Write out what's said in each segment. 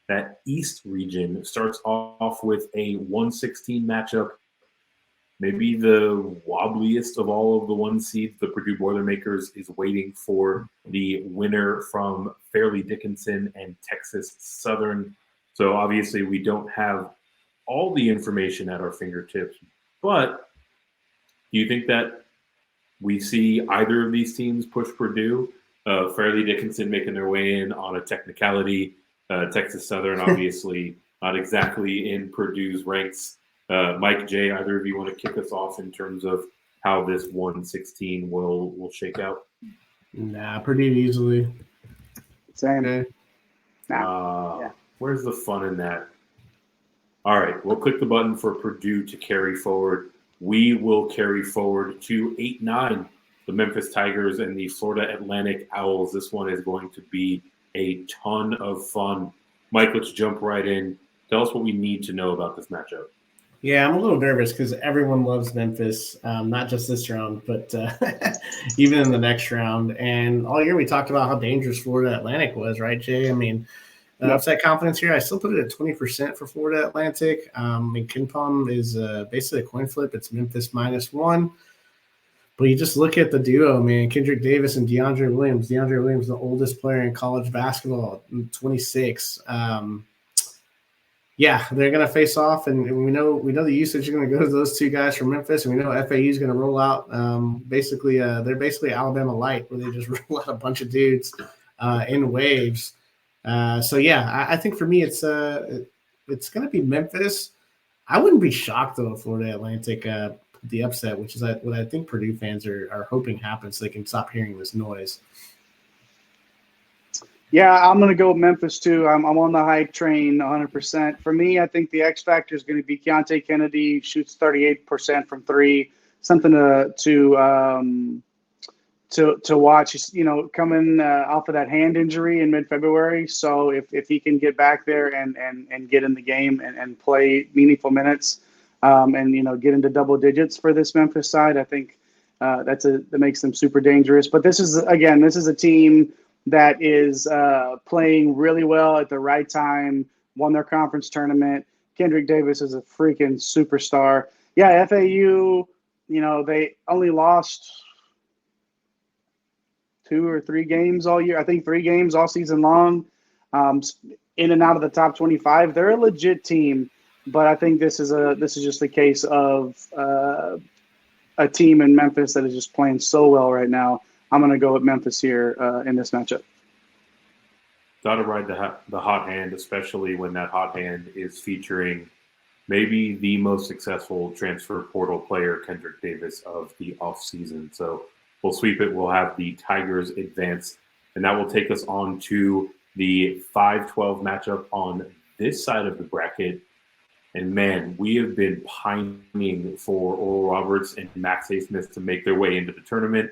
That East region starts off with a 116 matchup, maybe the wobbliest of all of the one seeds. The Purdue Boilermakers is waiting for the winner from Fairleigh Dickinson and Texas Southern. So obviously we don't have all the information at our fingertips, but do you think that we see either of these teams push Purdue? Fairleigh Dickinson making their way in on a technicality. Texas Southern, obviously, not exactly in Purdue's ranks. Mike, Jay, either of you want to kick us off in terms of how this 116 will shake out? Nah, Purdue easily. Same. Where's the fun in that? All right, we'll click the button for Purdue to carry forward. We will carry forward to 8-9, the Memphis Tigers and the Florida Atlantic Owls. This one is going to be a ton of fun. Mike, let's jump right in. Tell us what we need to know about this matchup. Yeah, I'm a little nervous because everyone loves Memphis, not just this round, but even in the next round. And all year we talked about how dangerous Florida Atlantic was, right, Jay? I mean, upside confidence here, I still put it at 20% for Florida Atlantic. KenPom is basically a coin flip. It's Memphis -1. But you just look at the duo, man, Kendrick Davis and DeAndre Williams. DeAndre Williams, the oldest player in college basketball, 26. Yeah, they're going to face off, and we know the usage is going to go to those two guys from Memphis, and we know FAU is going to roll out. They're basically Alabama light, where they just roll out a bunch of dudes in waves. I think for me it's going to be Memphis. I wouldn't be shocked though if Florida Atlantic the upset, which is what I think Purdue fans are hoping happens, so they can stop hearing this noise. Yeah, I'm going to go with Memphis too. I'm on the hype train 100%. For me, I think the X factor is going to be Keontae Kennedy, shoots 38% from three. Something to watch. He's, coming off of that hand injury in mid-February. So if he can get back there and get in the game and play meaningful minutes, and get into double digits for this Memphis side, I think that makes them super dangerous. But this is a team that is playing really well at the right time, won their conference tournament. Kendrick Davis is a freaking superstar. Yeah, FAU, they only lost 2 or 3 games all year. I think 3 games all season long, in and out of the top 25. They're a legit team, but I think this is just a case of a team in Memphis that is just playing so well right now. I'm going to go with Memphis here in this matchup. Got to ride the hot hand, especially when that hot hand is featuring maybe the most successful transfer portal player, Kendrick Davis, of the offseason. So we'll sweep it. We'll have the Tigers advance, and that will take us on to the 5-12 matchup on this side of the bracket. And man, we have been pining for Oral Roberts and Max A. Smith to make their way into the tournament,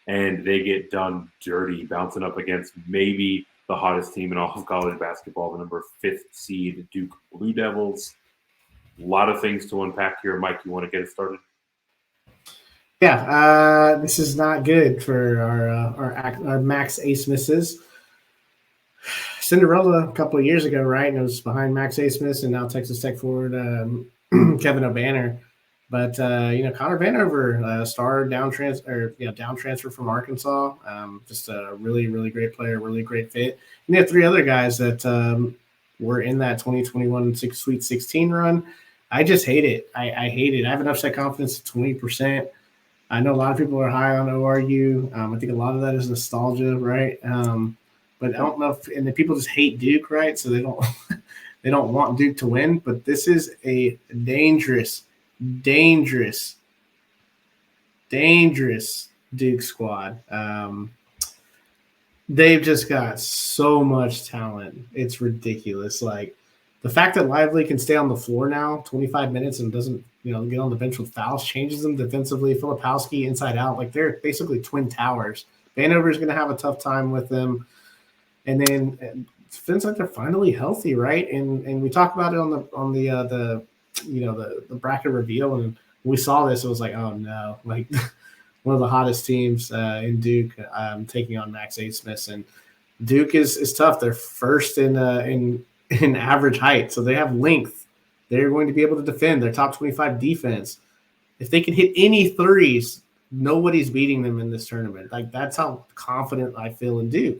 and they get done dirty, bouncing up against maybe the hottest team in all of college basketball, the number 5th seed Duke Blue Devils. A lot of things to unpack here. Mike, you want to get it started? Yeah, this is not good for our Max A. Smiths. Cinderella a couple of years ago, right? And it was behind Max A. Smith and now Texas Tech forward Kevin O'Banner. But Connor Vanover, star down transfer from Arkansas, just a really, really great player, really great fit. And they have 3 other guys that were in that 2021 Sweet 16 run. I just hate it. I hate it. I have an upside confidence of 20%. I know a lot of people are high on ORU. I think a lot of that is nostalgia, right? But I don't know and the people just hate Duke, right? So they don't want Duke to win. But this is a dangerous Duke squad. They've just got so much talent. It's ridiculous. Like the fact that Lively can stay on the floor now 25 minutes and doesn't, get on the bench with fouls changes them defensively. Filipowski inside out. Like they're basically twin towers. Vanover is going to have a tough time with them. And then it feels like they're finally healthy, right? And we talked about it on the bracket reveal, and when we saw this, it was like, oh no, like one of the hottest teams in Duke taking on Max A. Smith, and Duke is tough. They're first in in average height, so they have length. They're going to be able to defend. Their top 25 defense. If they can hit any threes, nobody's beating them in this tournament. Like, that's how confident I feel in Duke.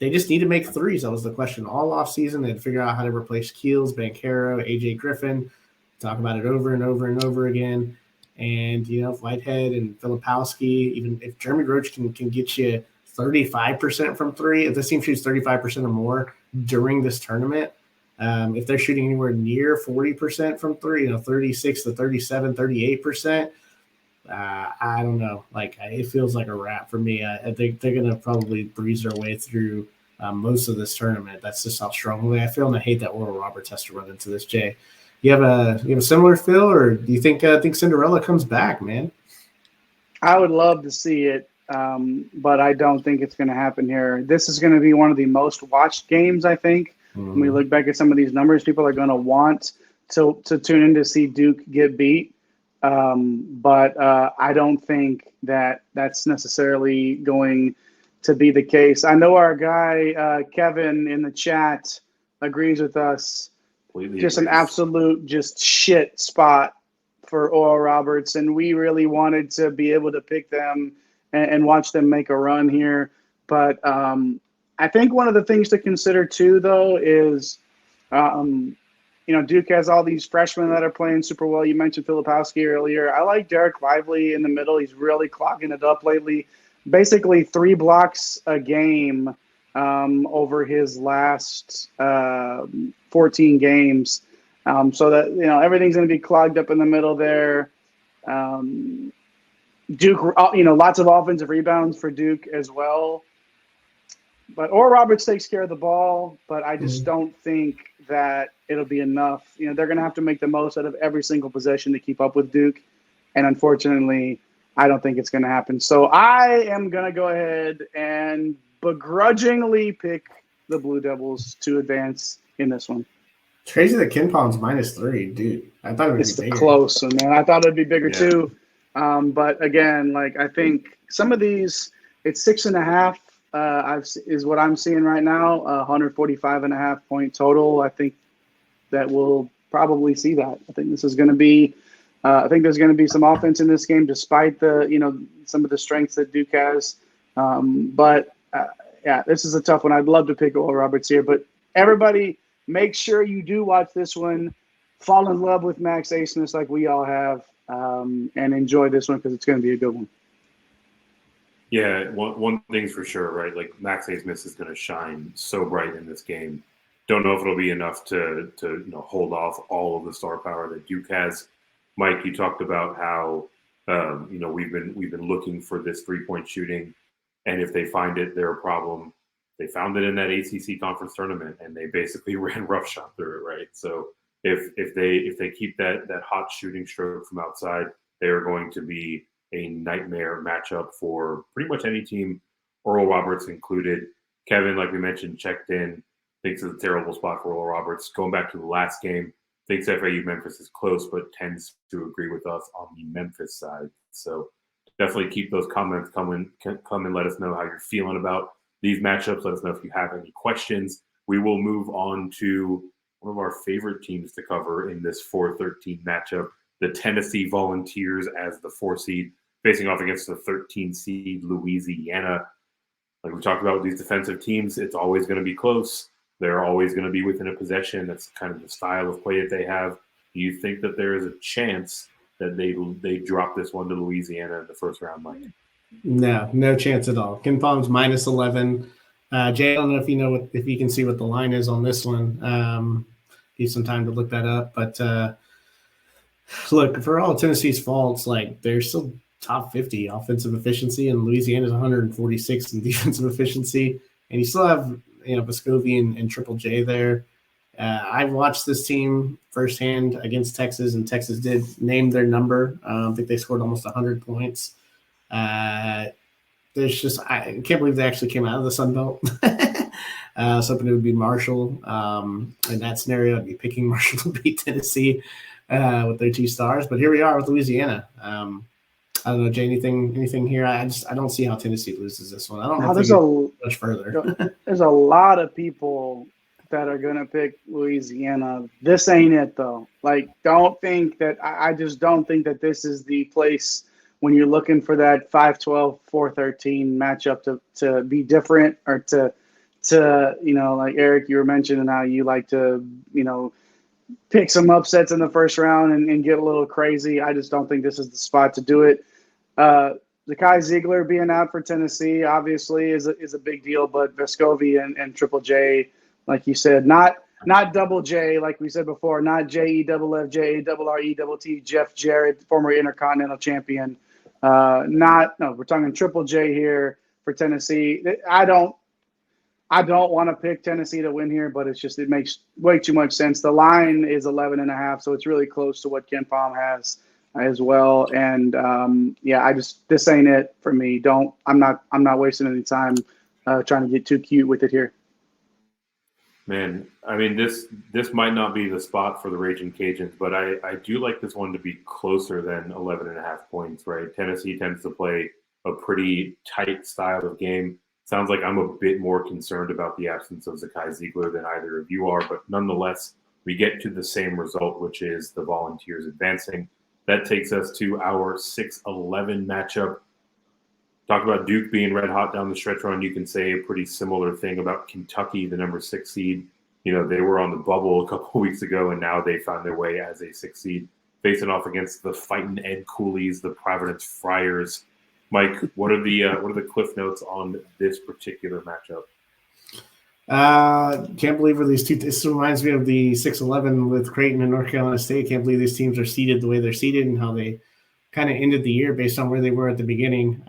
They just need to make threes. That was the question all offseason. They had to figure out how to replace Keels, Banchero, AJ Griffin. Talk about it over and over and over again. And, Whitehead and Filipowski, even if Jeremy Roach can get you 35% from three, if this team shoots 35% or more during this tournament, if they're shooting anywhere near 40% from three, 36 to 37, 38%, I don't know. Like, it feels like a wrap for me. I think they're going to probably breeze their way through most of this tournament. That's just how strongly I feel, and I hate that Oral Roberts has to run into this, Jay. You have a similar feel, or do you think Cinderella comes back, man? I would love to see it, but I don't think it's going to happen here. This is going to be one of the most watched games, I think. When we look back at some of these numbers, people are going to want to tune in to see Duke get beat. But I don't think that that's necessarily going to be the case. I know our guy, Kevin, in the chat agrees with us. Just an absolute shit spot for Oral Roberts, and we really wanted to be able to pick them and watch them make a run here. But I think one of the things to consider too, though, is Duke has all these freshmen that are playing super well. You mentioned Filipowski earlier. I like Derek Lively in the middle. He's really clogging it up lately. Basically 3 blocks a game over his last 14 games. So that, everything's going to be clogged up in the middle there. Duke, lots of offensive rebounds for Duke as well. But Oral Roberts takes care of the ball, but I just don't think that it'll be enough. They're going to have to make the most out of every single possession to keep up with Duke. And unfortunately, I don't think it's going to happen. So I am going to go ahead and begrudgingly pick the Blue Devils to advance in this one. It's crazy that KenPom's -3, dude. I thought it would be bigger. Close, man. I thought it'd be bigger too. But again, I think some of these, it's 6.5. Is what I'm seeing right now, 145.5 point total. I think that we'll probably see that. I think this is going to be. I think there's going to be some offense in this game, despite the some of the strengths that Duke has. But this is a tough one. I'd love to pick Oral Roberts here, but everybody, make sure you do watch this one. Fall in love with Max Asmus like we all have, and enjoy this one because it's going to be a good one. Yeah, one thing's for sure, right? Like, Max Asmus is going to shine so bright in this game. Don't know if it'll be enough to hold off all of the star power that Duke has. Mike, you talked about how we've been looking for this 3-point shooting, and if they find it, they're a problem. They found it in that ACC conference tournament, and they basically ran roughshod through it, right? So if they keep that hot shooting stroke from outside, they are going to be a nightmare matchup for pretty much any team, Oral Roberts included. Kevin, like we mentioned, checked in, thinks it's a terrible spot for Oral Roberts. Going back to the last game, thinks FAU Memphis is close, but tends to agree with us on the Memphis side. So definitely keep those comments coming. Come and let us know how you're feeling about these matchups. Let us know if you have any questions. We will move on to one of our favorite teams to cover in this 4-13 matchup, the Tennessee Volunteers as the 4 seed, facing off against the 13 seed Louisiana. Like we talked about with these defensive teams, it's always going to be close. They're always going to be within a possession. That's kind of the style of play that they have. Do you think that there is a chance that they drop this one to Louisiana in the first round, Mike? No chance at all. KenPom's -11. Jay, I don't know if you can see what the line is on this one. Need some time to look that up. But look, for all Tennessee's faults, they're still top 50 offensive efficiency, and Louisiana's 146 in defensive efficiency. And you still have Vescovi and Triple J there. I've watched this team firsthand against Texas, and Texas did name their number. I think they scored almost 100 points. I can't believe they actually came out of the Sun Belt. Something it would be Marshall. In that scenario, I'd be picking Marshall to beat Tennessee with their 2 stars. But here we are with Louisiana. I don't know, Jay, anything here? I don't see how Tennessee loses this one. I don't know if they get much further. There's a lot of people that are going to pick Louisiana. This ain't it, though. Like, don't think that – I just don't think that this is the place when you're looking for that 5-12, 4-13 matchup to be different or to like Eric, you were mentioning how you like to, pick some upsets in the first round and get a little crazy. I just don't think this is the spot to do it. Zakai Ziegler being out for Tennessee obviously is a big deal, but Vescovi and Triple J, like you said, not Double J like we said before, not JEFFJARRETT, Jeff Jarrett, former Intercontinental Champion. We're talking Triple J here for Tennessee. I don't want to pick Tennessee to win here, but it makes way too much sense. The line is 11.5, so it's really close to what Ken Palm has as well. And this ain't it for me. I'm not wasting any time trying to get too cute with it here. Man, I mean, this might not be the spot for the Raging Cajuns, but I do like this one to be closer than 11.5 points, right? Tennessee tends to play a pretty tight style of game. Sounds like I'm a bit more concerned about the absence of Zakai Ziegler than either of you are, but nonetheless, we get to the same result, which is the Volunteers advancing. That takes us to our 6-11 matchup. Talk about Duke being red hot down the stretch run. You can say a pretty similar thing about Kentucky, the number 6 seed. They were on the bubble a couple of weeks ago, and now they found their way as a 6 seed, facing off against the fighting Ed Cooley's, the Providence Friars. Mike, what are the cliff notes on this particular matchup? Can't believe where these two. This reminds me of the 6-11 with Creighton and North Carolina State. Can't believe these teams are seeded the way they're seeded and how they kind of ended the year based on where they were at the beginning.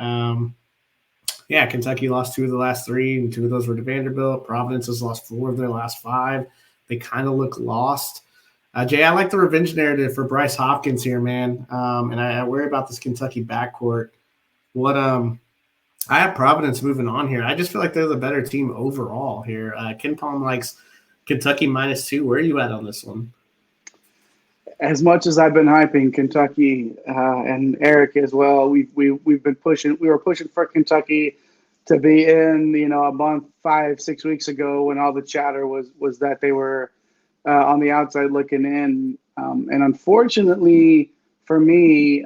Kentucky lost 2 of the last 3, and 2 of those were to Vanderbilt. Providence has lost 4 of their last 5. They kind of look lost. Jay, I like the revenge narrative for Bryce Hopkins here, man. And I worry about this Kentucky backcourt. I have Providence moving on here. I just feel like they're the better team overall here. Ken Palm likes Kentucky -2. Where are you at on this one? As much as I've been hyping Kentucky and Eric as well, we've been pushing. We were pushing for Kentucky to be in, a month 5-6 weeks ago when all the chatter was that they were on the outside looking in, and unfortunately for me,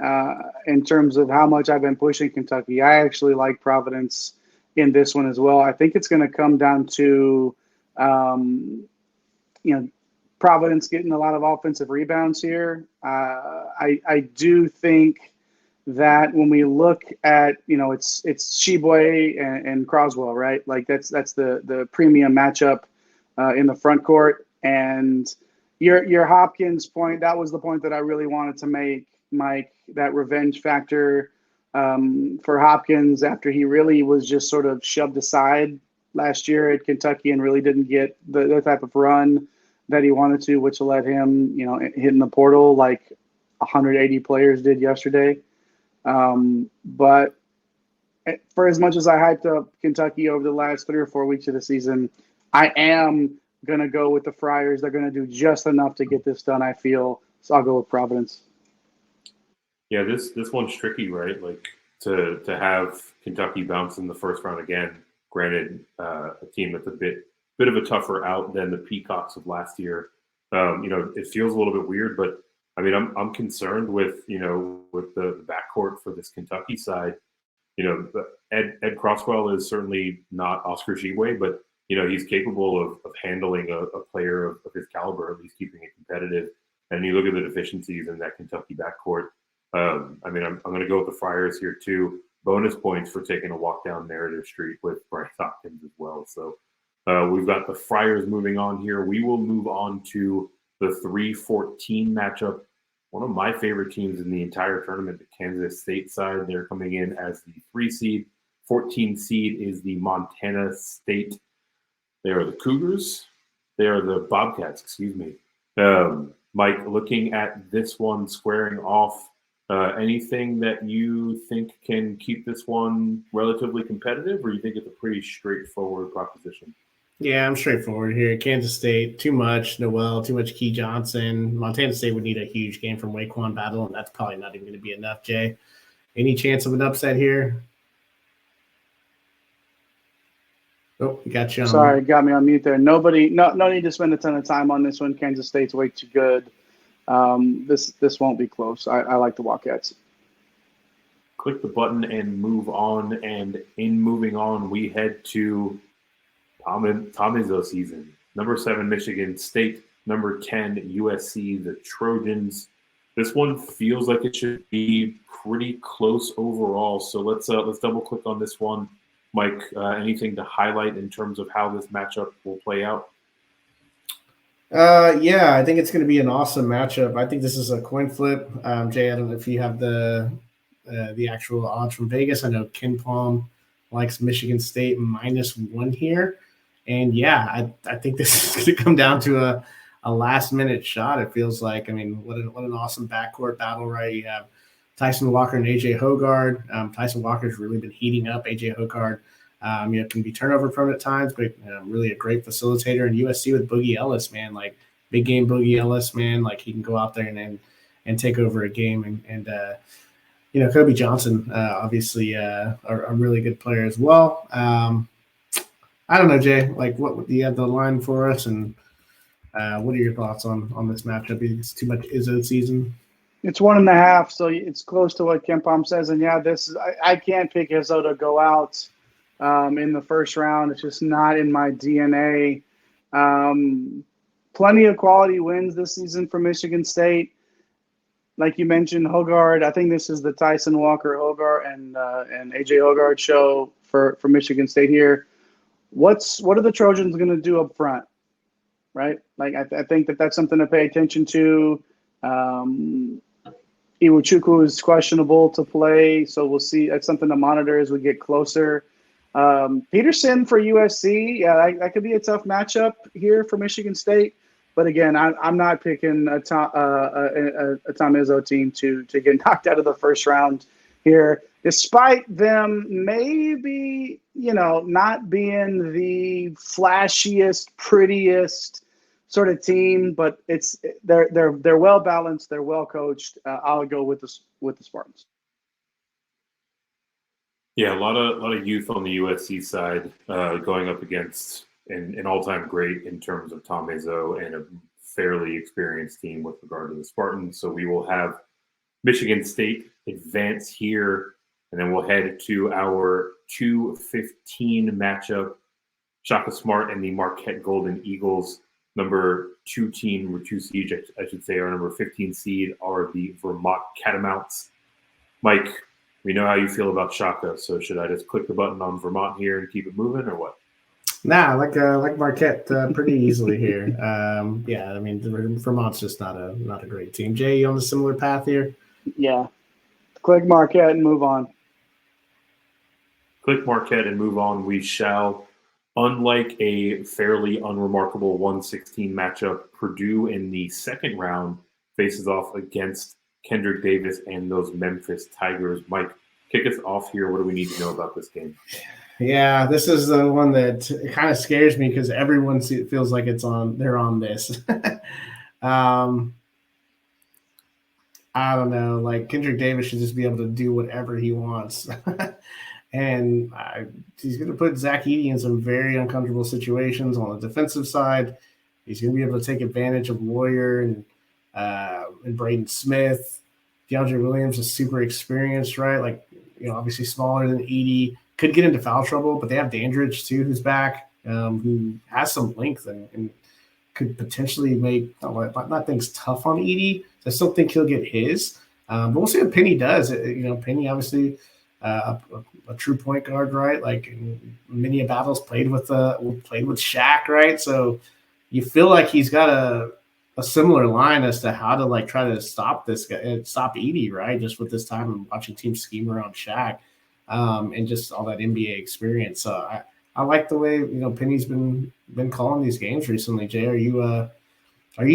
in terms of how much I've been pushing Kentucky, I actually like Providence in this one as well. I think it's going to come down to, Providence getting a lot of offensive rebounds here. I do think that when we look at, it's Sheboy and Croswell, right? Like that's the premium matchup in the front court. And your Hopkins point, that was the point that I really wanted to make, Mike, that revenge factor for Hopkins after he really was just sort of shoved aside last year at Kentucky and really didn't get the type of run that he wanted to, which led him, hitting the portal like 180 players did yesterday. But for as much as I hyped up Kentucky over the last 3 or 4 weeks of the season, I am going to go with the Friars. They're going to do just enough to get this done, I feel. So I'll go with Providence. Yeah, this one's tricky, right? Like to have Kentucky bounce in the first round again. Granted, a team that's a bit of a tougher out than the Peacocks of last year. It feels a little bit weird, but I mean, I'm concerned with the backcourt for this Kentucky side. Ed Crosswell is certainly not Oscar Tshiebwe, but he's capable of handling a player of his caliber, at least keeping it competitive. And you look at the deficiencies in that Kentucky backcourt. I'm going to go with the Friars here too. Bonus points for taking a walk down narrative street with Bryce Hopkins as well. So we've got the Friars moving on here. We will move on to the 3-14 matchup. One of my favorite teams in the entire tournament, the Kansas State side. They're coming in as the 3 seed. 14 seed is the Montana State. They are the Cougars. They are the Bobcats, excuse me. Mike, looking at this one squaring off, anything that you think can keep this one relatively competitive, or you think it's a pretty straightforward proposition? Yeah, I'm straightforward here. Kansas State, too much Noel, too much Key Johnson. Montana State would need a huge game from Waquan Battle, and that's probably not even going to be enough, Jay. Any chance of an upset here? Oh, we got you on. Sorry, got me on mute there. No need to spend a ton of time on this one. Kansas State's way too good. This won't be close. I like the Wildcats. Click the button and move on. And in moving on, we head to Tom Izzo season. Number 7, Michigan State. Number 10, USC, the Trojans. This one feels like it should be pretty close overall. So let's double click on this one. Mike, anything to highlight in terms of how this matchup will play out? Yeah, I think it's going to be an awesome matchup. I think this is a coin flip. Jay, I don't know if you have the actual odds from Vegas. I know Ken Palm likes Michigan State -1 here. And yeah, I think this is going to come down to a last-minute shot, it feels like. I mean, what an awesome backcourt battle, right? You have Tyson Walker and A.J. Hoggard. Tyson Walker's really been heating up. A.J. Hoggard, can be turnover prone at times, but really a great facilitator. And USC with Boogie Ellis, man, like big game Boogie Ellis, man, like he can go out there and take over a game. And Kobe Johnson, obviously, a really good player as well. I don't know, Jay, like what do you have the line for us, and what are your thoughts on this matchup? It's too much Izzo season. It's 1.5, so it's close to what Ken Palm says. And yeah, I can't pick Izzo to go out in the first round. It's just not in my DNA. Plenty of quality wins this season for Michigan State. Like you mentioned, Hoggard. I think this is the Tyson Walker Hoggard and AJ Hoggard show for Michigan State here. What are the Trojans going to do up front? Right? Like I think that's something to pay attention to. Iwuchukwu is questionable to play, so we'll see. That's something to monitor as we get closer. Peterson for USC, yeah, that could be a tough matchup here for Michigan State. But again, I'm not picking a Tom Izzo team to get knocked out of the first round here, despite them maybe not being the flashiest, prettiest sort of team, but they're well balanced, they're well coached. I'll go with the Spartans. Yeah, a lot of youth on the USC side going up against an all-time great in terms of Tom Izzo and a fairly experienced team with regard to the Spartans. So we will have Michigan State advance here, and then we'll head to our 2-15 matchup. Shaka Smart and the Marquette Golden Eagles. Number 2 team, or 2 seed, I should say, our number 15 seed are the Vermont Catamounts. Mike, we know how you feel about Shaka, so should I just click the button on Vermont here and keep it moving, or what? Nah, like Marquette pretty easily here. Yeah, I mean, Vermont's just not a great team. Jay, you on a similar path here? Yeah. Click Marquette and move on. Click Marquette and move on. We shall. Unlike a fairly unremarkable 1-16 matchup, Purdue in the second round faces off against Kendrick Davis and those Memphis Tigers. Mike, kick us off here. What do we need to know about this game? Yeah, this is the one that kind of scares me because everyone feels like they're on this. I don't know. Like Kendrick Davis should just be able to do whatever he wants. And he's going to put Zach Edey in some very uncomfortable situations on the defensive side. He's going to be able to take advantage of Warrior and Braden Smith. DeAndre Williams is super experienced, right? Like, obviously smaller than Edey. Could get into foul trouble, but they have Dandridge too, who's back, who has some length and could potentially make not things tough on Edey. I still think he'll get his, but we'll see what Penny does. Penny obviously a true point guard, right? Like many battles played with Shaq, right? So you feel like he's got a similar line as to how to try to stop this guy, stop Edey, right? Just with this time and watching teams scheme around Shaq. And just all that NBA experience. So I like the way Penny's been calling these games recently. Jay, are you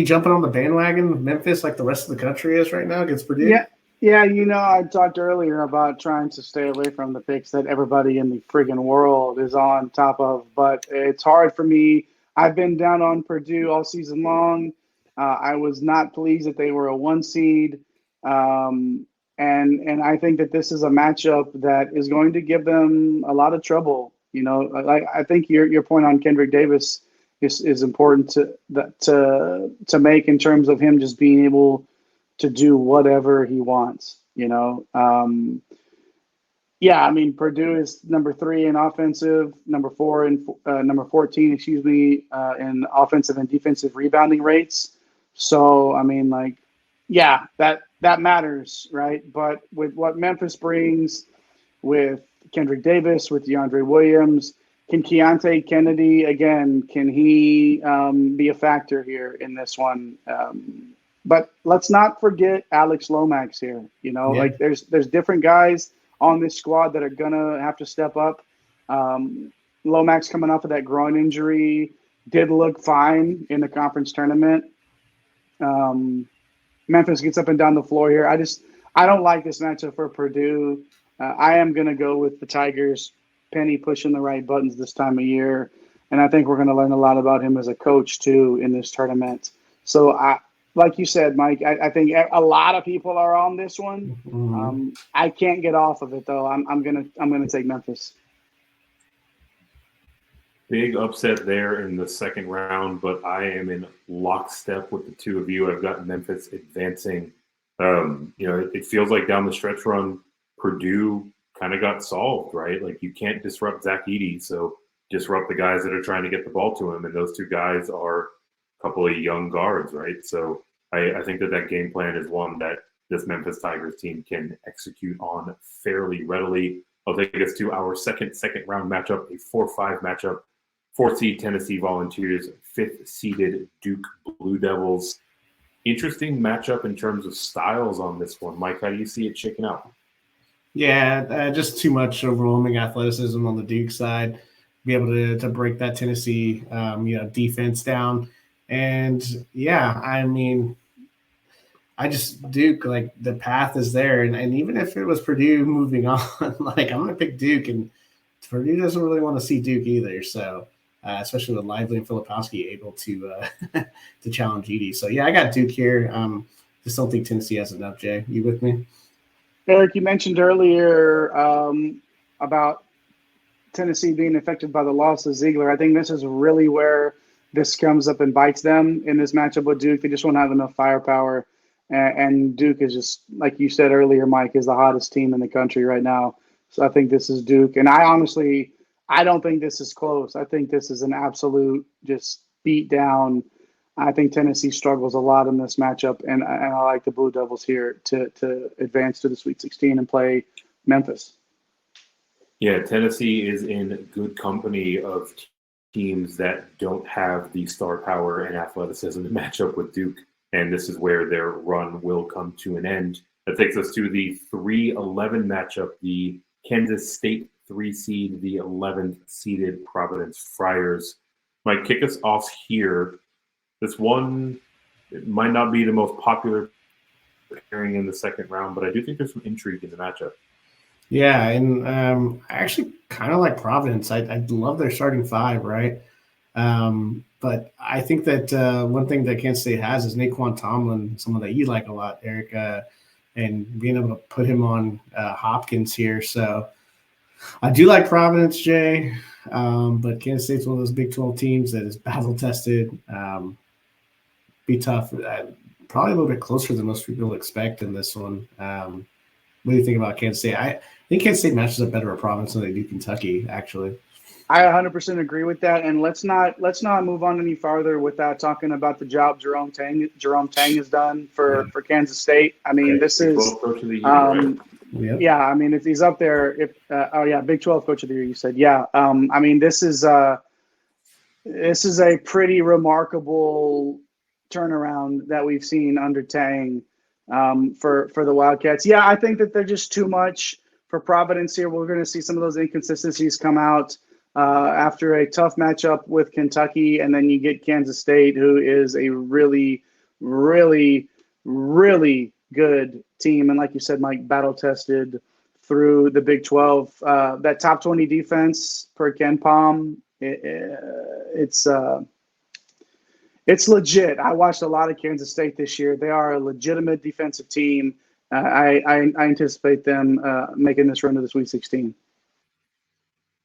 jumping on the bandwagon of Memphis like the rest of the country is right now against Purdue? Yeah. I talked earlier about trying to stay away from the picks that everybody in the friggin' world is on top of, but it's hard for me. I've been down on Purdue all season long. I was not pleased that they were a 1 seed. And I think that this is a matchup that is going to give them a lot of trouble You know, I think your point on Kendrick Davis is important to make in terms of him just being able to do whatever he wants. You know, yeah, I mean Purdue is number 3 in offensive, number 4 and number 14, excuse me, in offensive and defensive rebounding rates. So I mean, like, yeah, that matters, right? But with what Memphis brings, with Kendrick Davis, with DeAndre Williams, can Keontae Kennedy again? Can he be a factor here in this one? But let's not forget Alex Lomax here. You know, like there's different guys on this squad that are gonna have to step up. Lomax coming off of that groin injury did look fine in the conference tournament. Memphis gets up and down the floor here. I don't like this matchup for Purdue. I am gonna go with the Tigers. Penny pushing the right buttons this time of year, and I think we're gonna learn a lot about him as a coach too in this tournament. So like you said, Mike, I think a lot of people are on this one. Mm-hmm. I can't get off of it though. I'm gonna take Memphis. Big upset there in the second round, but I am in lockstep with the two of you. I've got Memphis advancing. You know, it feels like down the stretch run, Purdue kind of got solved, right? Like you can't disrupt Zach Edey, so disrupt the guys that are trying to get the ball to him, and those two guys are a couple of young guards, right? So I think that game plan is one that this Memphis Tigers team can execute on fairly readily. I'll take us to our second round matchup, a 4-5 matchup. 4th seed Tennessee Volunteers, 5th seeded Duke Blue Devils. Interesting matchup in terms of styles on this one. Mike, how do you see it shaking out? Yeah, just too much overwhelming athleticism on the Duke side. Be able to break that Tennessee defense down. And yeah, I mean, Duke, like the path is there. And even if it was Purdue moving on, like I'm going to pick Duke, and Purdue doesn't really want to see Duke either. So especially with Lively and Filipowski able to to challenge Edey. So yeah, I got Duke here. Just don't think Tennessee has enough. Jay, you with me? Eric, you mentioned earlier about Tennessee being affected by the loss of Ziegler. I think this is really where this comes up and bites them in this matchup with Duke. They just won't have enough firepower. And Duke is just, like you said earlier, Mike, is the hottest team in the country right now. So I think this is Duke. And I don't think this is close. I think this is an absolute just beat down. I think Tennessee struggles a lot in this matchup, and I like the Blue Devils here to advance to the Sweet 16 and play Memphis. Yeah, Tennessee is in good company of teams that don't have the star power and athleticism to match up with Duke, and this is where their run will come to an end. That takes us to the 3-11 matchup, the Kansas State 3 seed, the 11th seeded Providence Friars. Mike, kick us off here. This one, it might not be the most popular pairing in the second round, but I do think there's some intrigue in the matchup. Yeah, and I actually kind of like Providence. I love their starting 5, right? But I think that one thing that Kansas State has is Naquan Tomlin, someone that you like a lot, Eric, and being able to put him on Hopkins here. So I do like Providence, Jay, but Kansas State's one of those Big 12 teams that is battle-tested. Be tough. Probably a little bit closer than most people expect in this one. What do you think about Kansas State? I think Kansas State matches up better at Providence than they do Kentucky, actually. I 100% agree with that, and let's not move on any farther without talking about the job Jerome Tang has done for Kansas State. I mean, this is Coach of the year, right? Yeah. I mean, if he's up there, Big 12 Coach of the Year, you said, yeah. I mean, this is a pretty remarkable turnaround that we've seen under Tang for the Wildcats. Yeah, I think that they're just too much for Providence here. We're going to see some of those inconsistencies come out after a tough matchup with Kentucky, and then you get Kansas State, who is a really, really, really good team. And like you said, Mike, battle-tested through the Big 12. That top 20 defense per Ken Palm, it's legit. I watched a lot of Kansas State this year. They are a legitimate defensive team. I anticipate them making this run to the Sweet 16.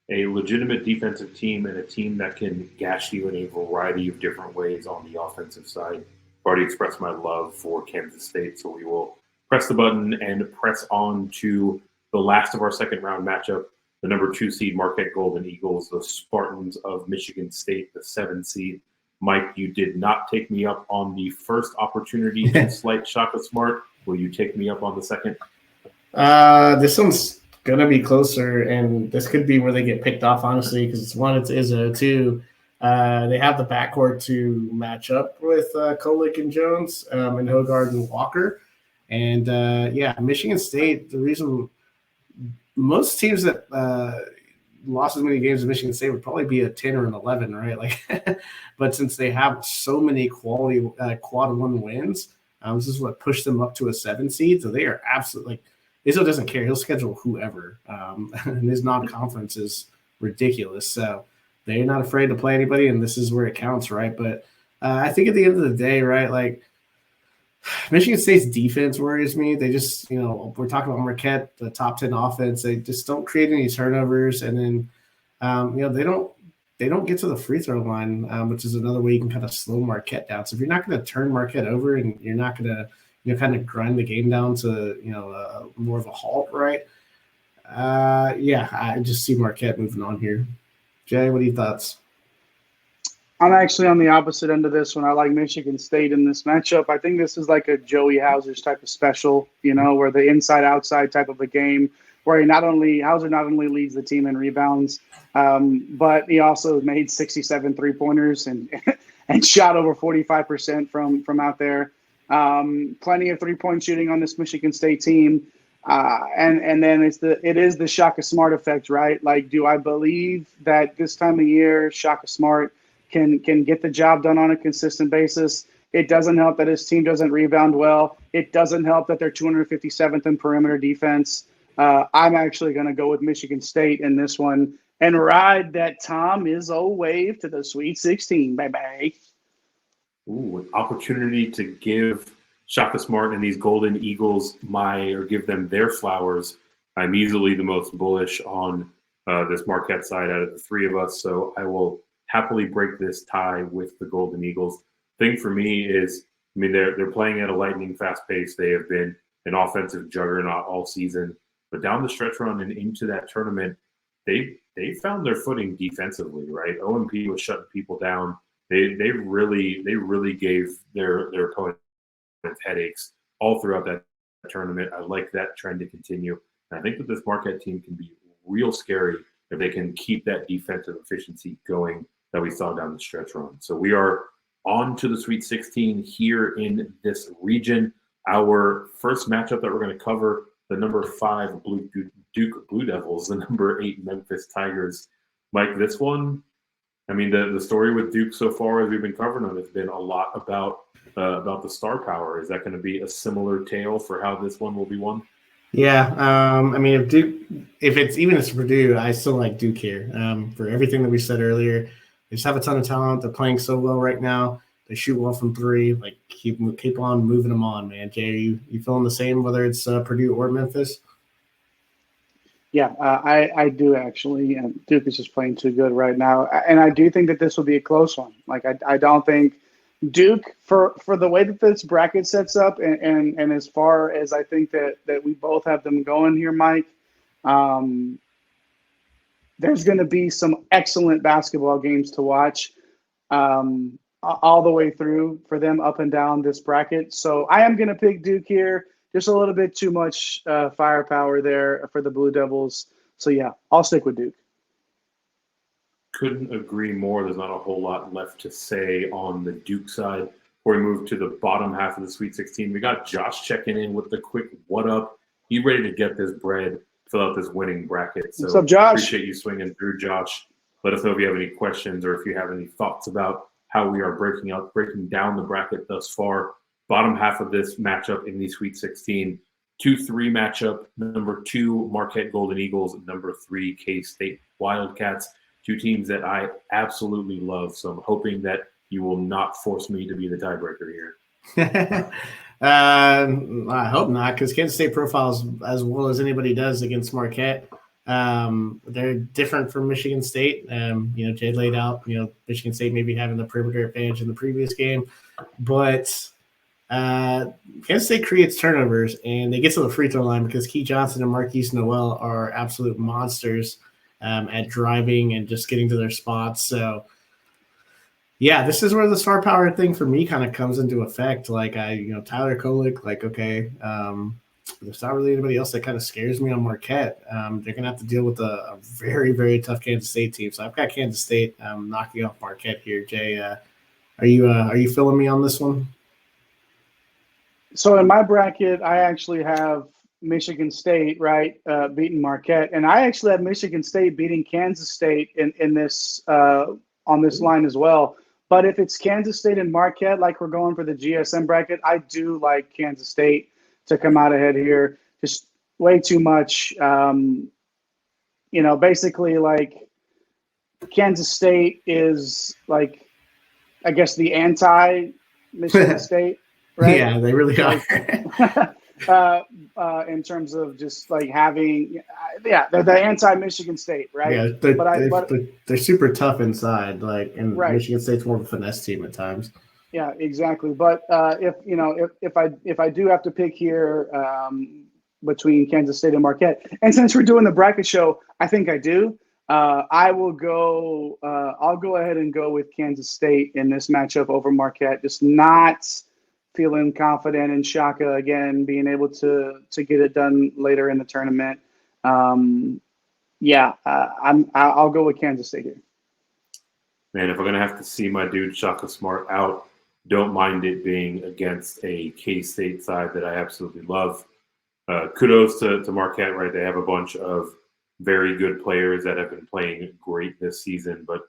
a legitimate defensive team and a team that can gash you in a variety of different ways on the offensive side. I've already expressed my love for Kansas State, so we will press the button and press on to the last of our second round matchup. The number 2 seed Marquette Golden Eagles, the Spartans of Michigan State, the 7 seed. Mike, you did not take me up on the first opportunity to slight Shaka Smart. Will you take me up on the second? This one's gonna be closer, and this could be where they get picked off, honestly, because it's Izzo. 2, they have the backcourt to match up with Kolick and Jones, and Hogard and Walker. And Michigan State, the reason most teams that lost as many games as Michigan State would probably be a 10 or an 11, right? Like, but since they have so many quality quad 1 wins, this is what pushed them up to a 7 seed. So they are absolutely, like, Izzo doesn't care. He'll schedule whoever. And his non-conference is ridiculous. So they're not afraid to play anybody, and this is where it counts, right? But I think at the end of the day, right, like, Michigan State's defense worries me. They just, we're talking about Marquette, the top 10 offense. They just don't create any turnovers, and then, they don't get to the free throw line, which is another way you can kind of slow Marquette down. So if you're not going to turn Marquette over, and you're not going to, kind of grind the game down to, more of a halt, right? I just see Marquette moving on here. Jay, what are your thoughts? I'm actually on the opposite end of this one. I like Michigan State in this matchup. I think this is like a Joey Hauser's type of special, where the inside-outside type of a game, where Hauser not only leads the team in rebounds, but he also made 67 three-pointers and shot over 45% from out there. Plenty of three-point shooting on this Michigan State team. And then it is the Shaka Smart effect, right? Like, do I believe that this time of year Shaka Smart can get the job done on a consistent basis? It doesn't help that his team doesn't rebound well. It doesn't help that they're 257th in perimeter defense. I'm actually going to go with Michigan State in this one and ride that Tom Izzo wave to the Sweet 16, baby. Ooh, an opportunity to give Shaka Smart and these Golden Eagles give them their flowers. I'm easily the most bullish on this Marquette side out of the 3 of us, so I will happily break this tie with the Golden Eagles. Thing for me is, they're playing at a lightning fast pace. They have been an offensive juggernaut all season, but down the stretch run and into that tournament, they found their footing defensively, right? OMP was shutting people down. They really gave their opponents headaches all throughout that tournament. I like that trend to continue. And I think that this Marquette team can be real scary if they can keep that defensive efficiency going that we saw down the stretch run. So we are on to the Sweet 16 here in this region. Our first matchup that we're going to cover, the number 5 Duke Blue Devils, the number 8 Memphis Tigers. Mike, this one, the story with Duke so far as we've been covering them has been a lot about the star power. Is that going to be a similar tale for how this one will be won? Yeah, if it's Purdue, I still like Duke here for everything that we said earlier. They just have a ton of talent. They're playing so well right now. They shoot well from 3. Like, keep on moving them on, man. Jay, you feeling the same, whether it's Purdue or Memphis? Yeah, I do actually. Duke is just playing too good right now, and I do think that this will be a close one. Like, I don't think Duke, for the way that this bracket sets up, and as far as I think that we both have them going here, Mike, there's going to be some excellent basketball games to watch all the way through for them up and down this bracket. So I am going to pick Duke here. Just a little bit too much firepower there for the Blue Devils. So, yeah, I'll stick with Duke. Couldn't agree more. There's not a whole lot left to say on the Duke side. Before we move to the bottom half of the Sweet 16, we got Josh checking in with the quick what up. He ready to get this bread, fill out this winning bracket. So what's up, Josh? Appreciate you swinging through, Josh. Let us know if you have any questions or if you have any thoughts about how we are breaking down the bracket thus far. Bottom half of this matchup in the Sweet 16, 2-3 matchup. Number 2, Marquette Golden Eagles. Number 3, K-State Wildcats. 2 teams that I absolutely love. So I'm hoping that you will not force me to be the tiebreaker here. I hope not, because Kansas State profiles as well as anybody does against Marquette. They're different from Michigan State. Jay laid out, Michigan State maybe having the perimeter advantage in the previous game, but Kansas State creates turnovers, and they get to the free throw line because Key Johnson and Marquise Noel are absolute monsters at driving and just getting to their spots. So, yeah, this is where the star power thing for me kind of comes into effect. Like Tyler Kolek, like, okay, there's not really anybody else that kind of scares me on Marquette. They're gonna have to deal with a very, very tough Kansas State team. So I've got Kansas State knocking off Marquette here. Jay, are you filling me on this one? So in my bracket, I actually have Michigan State, right, beating Marquette, and I actually have Michigan State beating Kansas State in this on this line as well. But if it's Kansas State and Marquette, like we're going for the GSM bracket, I do like Kansas State to come out ahead here. Just way too much. Basically, like, Kansas State is, like, I guess the anti-Michigan State, right? Yeah, they really are. In terms of just like having, they're the anti-Michigan State, right? Yeah, they're super tough inside, like, and right. Michigan State's more of a finesse team at times. Yeah, exactly. But if I do have to pick here between Kansas State and Marquette, and since we're doing the bracket show, I think I do. I will go. I'll go ahead and go with Kansas State in this matchup over Marquette. Just not feeling confident in Shaka again, being able to get it done later in the tournament. I'll go with Kansas State here. Man, if I'm gonna have to see my dude Shaka Smart out, don't mind it being against a K-State side that I absolutely love. Kudos to Marquette, right? They have a bunch of very good players that have been playing great this season, but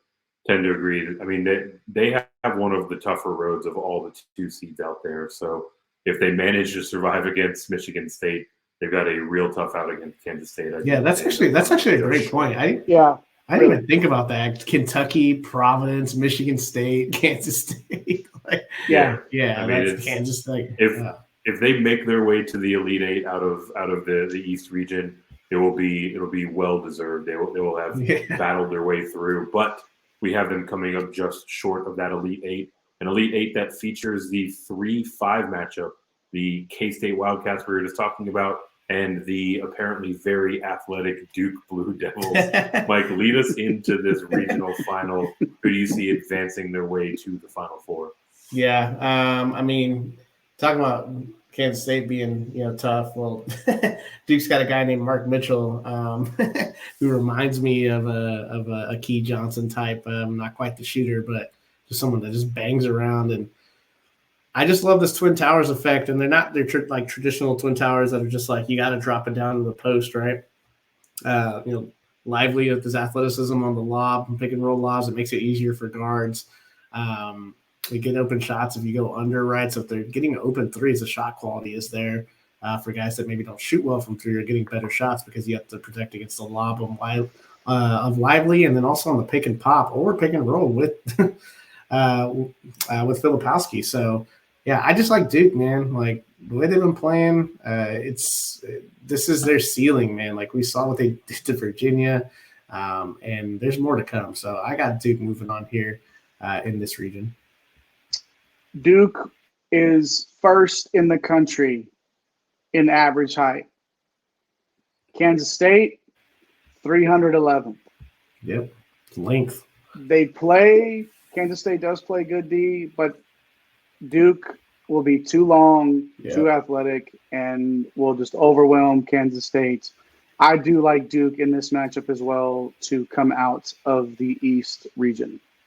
tend to agree. I mean, they have one of the tougher roads of all the 2 seeds out there. So if they manage to survive against Michigan State, they've got a real tough out against Kansas State. That's actually a great point. I didn't even think about that. Kentucky, Providence, Michigan State, Kansas State. Yeah. I mean, that's Kansas State. If they make their way to the Elite Eight out of the East region, it'll be well deserved. They will have battled their way through, but we have them coming up just short of that Elite Eight, an Elite Eight that features the 3-5 matchup, the K-State Wildcats we were just talking about, and the apparently very athletic Duke Blue Devils. Mike, lead us into this regional final. Who do you see advancing their way to the Final Four? Yeah, I mean, talking about Kansas State being tough. Well, Duke's got a guy named Mark Mitchell who reminds me of a Key Johnson type. Not quite the shooter, but just someone that just bangs around. And I just love this Twin Towers effect. And they're like traditional Twin Towers that are just like you got to drop it down to the post, right? Lively with his athleticism on the lob and pick and roll lobs. It makes it easier for guards. We get open shots if you go under, right? So if they're getting open threes, the shot quality is there for guys that maybe don't shoot well from three or getting better shots because you have to protect against the lob of Lively, and then also on the pick and pop or pick and roll with Filipowski. So yeah, I just like Duke, man. Like the way they've been playing, this is their ceiling, man. Like we saw what they did to Virginia, and there's more to come. So I got Duke moving on here in this region. Duke is first in the country in average height. Kansas State, 311th. Yep, length. Kansas State does play good D, but Duke will be too long, too athletic, and will just overwhelm Kansas State. I do like Duke in this matchup as well to come out of the East region.